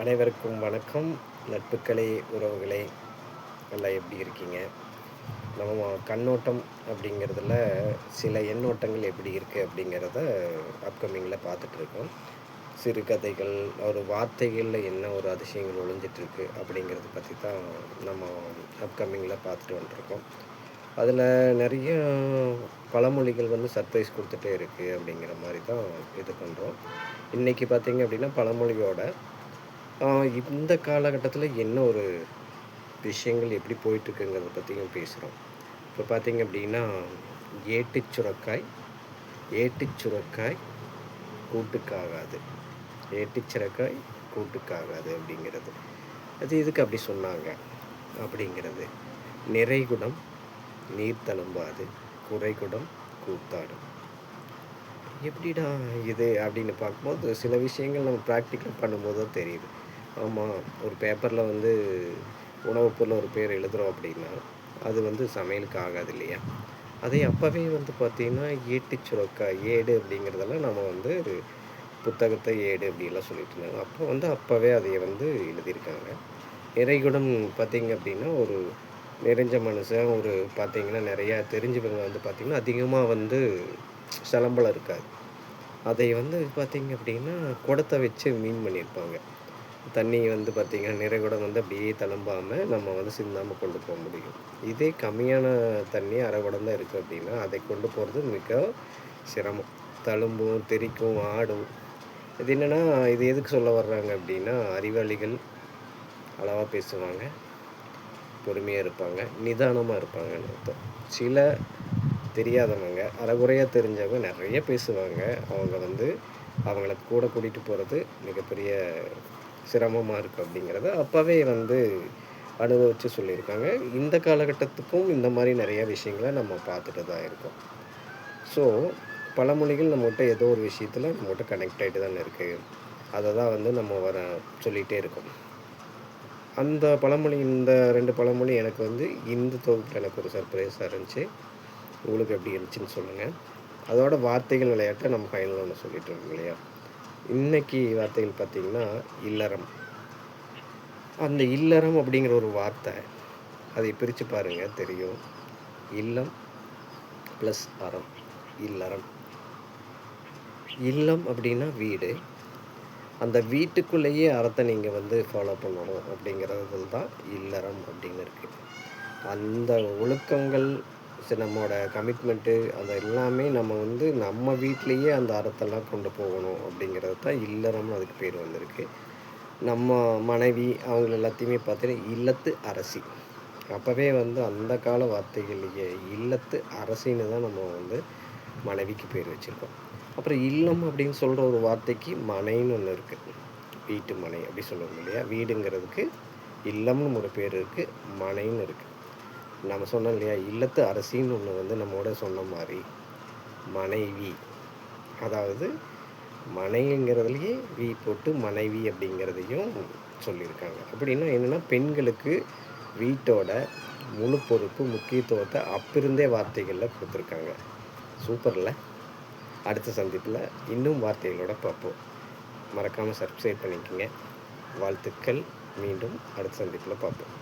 அனைவருக்கும் வணக்கம். நட்புகளே, உறவுகளே, எல்லாம் எப்படி இருக்கீங்க? நம்ம கண்ணோட்டம் அப்படிங்கிறதுல சில எண்ணோட்டங்கள் எப்படி இருக்குது அப்படிங்கிறத அப்கமிங்கில் பார்த்துட்ருக்கோம். சிறுகதைகள், ஒரு வார்த்தைகளில் என்ன ஒரு அதிசயங்கள் ஒளிஞ்சிட்ருக்கு அப்படிங்கிறத பற்றி தான் நம்ம அப்கமிங்கில் பார்த்துட்டு வந்துட்டுருக்கோம். அதில் நிறைய பழமொழிகள் வந்து சர்ப்ரைஸ் கொடுத்துட்டே இருக்குது அப்படிங்கிற மாதிரி தான் இது பண்ணுறோம். இன்றைக்கி பார்த்திங்க அப்படின்னா பழமொழியோட இந்த காலகட்டத்தில் என்ன ஒரு விஷயங்கள் எப்படி போயிட்டுருக்குங்கிறத பற்றியும் பேசுகிறோம். இப்போ பார்த்திங்க அப்படின்னா, ஏட்டுச் சுரக்காய் ஏட்டுச் சுரக்காய் கூட்டுக்காகாது. ஏட்டுச் சுரக்காய் கூட்டுக்காகாது அப்படிங்கிறது. அது எதுக்கு அப்படி சொன்னாங்க அப்படிங்கிறது. நிறைகுடம் நீர் தழும்பாது, குறைகுடம் கூத்தாடும். எப்படிடா இது அப்படின்னு பார்க்கும்போது சில விஷயங்கள் நம்ம ப்ராக்டிக்கல் பண்ணும்போது தான் தெரியுது. ஆமாம், ஒரு பேப்பரில் வந்து உணவுப் பொருள் ஒரு பேர் எழுதுகிறோம் அப்படின்னா அது வந்து சமையலுக்கு ஆகாது இல்லையா? அதே அப்போவே வந்து பார்த்திங்கன்னா ஏட்டுச் சுரக்காய் ஏடு அப்படிங்கிறதெல்லாம் நம்ம வந்து புத்தகத்தை ஏடு அப்படின்லாம் சொல்லிட்டு இருந்தாங்க. அப்போ வந்து அப்போவே அதை வந்து எழுதியிருக்காங்க. நிறைகுடம் பார்த்திங்க அப்படின்னா ஒரு நிறைஞ்ச மனுஷன் ஒரு பார்த்திங்கன்னா நிறையா தெரிஞ்சவங்க வந்து பார்த்திங்கன்னா அதிகமாக வந்து சிலம்பலம் இருக்காது. அதை வந்து பார்த்திங்க அப்படின்னா குடத்த வச்சு மீன் பண்ணியிருப்பாங்க. தண்ணி வந்து பார்த்திங்கன்னா நிறைகுடம் வந்து அப்படியே தழும்பாமல் நம்ம வந்து சிந்தாமல் கொண்டு போக முடியும். இதே கம்மியான தண்ணி அரை குடம் தான் இருக்குது அப்படின்னா அதை கொண்டு போகிறது மிக சிரமம். தழும்பும் தெறிக்கும் ஆடும். இது என்னென்னா இது எதுக்கு சொல்ல வர்றாங்க அப்படின்னா அறிவாளிகள் அளவாக பேசுவாங்க, பொறுமையாக இருப்பாங்க, நிதானமாக இருப்பாங்கன்னு அர்த்தம். சில தெரியாதவங்க அரைகுறையாக தெரிஞ்சவங்க நிறைய பேசுவாங்க. அவங்க வந்து அவங்கள கூட கூட்டிகிட்டு போகிறது மிகப்பெரிய சிரமமாக இருக்குது அப்படிங்கிறத அப்போவே வந்து அனுபவித்து சொல்லியிருக்காங்க. இந்த காலகட்டத்துக்கும் இந்த மாதிரி நிறைய விஷயங்களை நம்ம பார்த்துட்டு தான் இருக்கோம். ஸோ பழமொழிகள் நம்மகிட்ட ஏதோ ஒரு விஷயத்தில் நம்மகிட்ட கனெக்ட் ஆகிட்டு தானே இருக்குது. அதை தான் வந்து நம்ம சொல்லிகிட்டே இருக்கோம். அந்த பழமொழி இந்த 2 பழமொழி எனக்கு வந்து இந்த தொகுப்பில் எனக்கு ஒரு சர்ப்ரைஸாக இருந்துச்சு. உங்களுக்கு எப்படி இருந்துச்சுன்னு சொல்லுங்கள். அதோட வார்த்தைகள் விளையாட்டை நம்ம ஃபைனலாக ஒன்று சொல்லிகிட்டு இருக்கோம் இல்லையா? இன்றைக்கி வார்த்தைகள் பார்த்திங்கன்னா இல்லறம். அந்த இல்லறம் அப்படிங்கிற ஒரு வார்த்தை அதை பிரித்து பாருங்கள் தெரியும். இல்லம் ப்ளஸ் அறம். இல்லறம். இல்லம் அப்படின்னா வீடு. அந்த வீட்டுக்குள்ளேயே அறத்தை நீங்கள் வந்து ஃபாலோ பண்ணணும் அப்படிங்கிறது தான் இல்லறம் அப்படின்னு இருக்குது. அந்த ஒழுக்கங்கள் நம்மளோட கமிட்மெண்ட்டு அந்த எல்லாமே நம்ம வந்து நம்ம வீட்லேயே அந்த அறத்தெல்லாம் கொண்டு போகணும் அப்படிங்கிறது தான் இல்லறம்னு அதுக்கு பேர் வந்திருக்கு. நம்ம மனைவி அவங்கள எல்லாத்தையுமே பார்த்தீங்கன்னா இல்லத்து அரசி. அப்போவே வந்து அந்த கால வார்த்தைகள்லேயே இல்லத்து அரசின்னு தான் நம்ம வந்து மனைவிக்கு பேர் வச்சுருக்கோம். அப்புறம் இல்லம் அப்படின்னு சொல்கிற ஒரு வார்த்தைக்கு மனைன்னு ஒன்று இருக்குது. வீட்டு மனை அப்படி சொல்லுவோம் இல்லையா? வீடுங்கிறதுக்கு இல்லம்னு ஒரு பேர் இருக்குது, மனைன்னு இருக்குது. நம்ம சொன்னோம் இல்லையா? இல்லத்து அரசின்னு ஒன்று வந்து நம்மோட சொன்ன மாதிரி மனைவி, அதாவது மனைங்கிறதுலையே வீ போட்டு மனைவி அப்படிங்கிறதையும் சொல்லியிருக்காங்க. அப்படின்னா என்னென்னா பெண்களுக்கு வீட்டோட முழு பொறுப்பு முக்கியத்துவத்தை அப்பிருந்தே வார்த்தைகளில் கொடுத்துருக்காங்க. சூப்பரில். அடுத்த சந்திப்பில் இன்னும் வார்த்தைகளோடு பார்ப்போம். மறக்காமல் சப்ஸ்கிரைப் பண்ணிக்கோங்க. வாழ்த்துக்கள். மீண்டும் அடுத்த சந்திப்பில் பார்ப்போம்.